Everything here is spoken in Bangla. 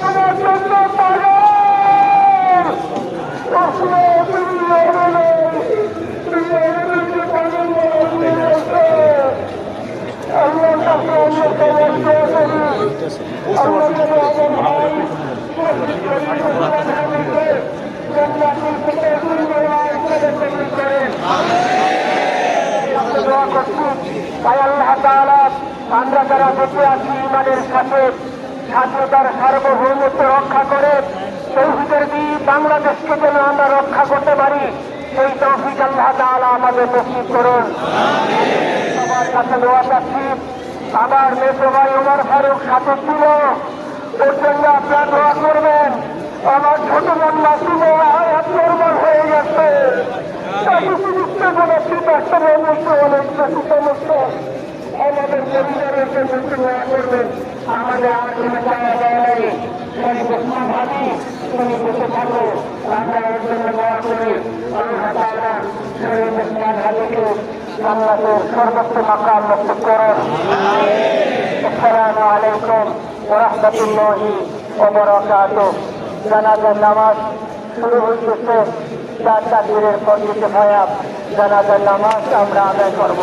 তোমার জন্য পাগল তাই আল্লাহ তাআলা আমরা যারা বেঁচে আছি ইমানের সাথে স্বাধীনতার সার্বভৌমত্ব রক্ষা করে তৌহিদের দ্বীপ বাংলাদেশকে যেন আমরা রক্ষা করতে পারি সেই তৌফিক আল্লাহ তাআলা আমাদের নসিব করুন। সবার কাছে দোয়া চাচ্ছি, আমার মেজো ভাই ওমর ফারুক ৭৭ ওর জন্য আপনারা দোয়া করবেন। আমার ছোট বোন মাসুম দুর্বল হয়ে গেছে, আমাদের পরিবারের জন্য দোয়া করবেন। আমাদের আর কোনো চাওয়া দেওয়া নেই, ভাবি তুমি বসে থাকো, আমরা এর জন্য দোয়া করি। আল্লাহ তাআলা ভাবিকে জান্নাতের সর্বোচ্চ মাকাম নসিব করুন। আসসালামু আলাইকুম ওয়া রাহমাতুল্লাহি ওয়া বারাকাতুহু। জানাজার নামাজ শুরু হইতেছে, 4 তাকবীরের পর দিতে হয় জানাজার নামাজ আমরা আদায় করব।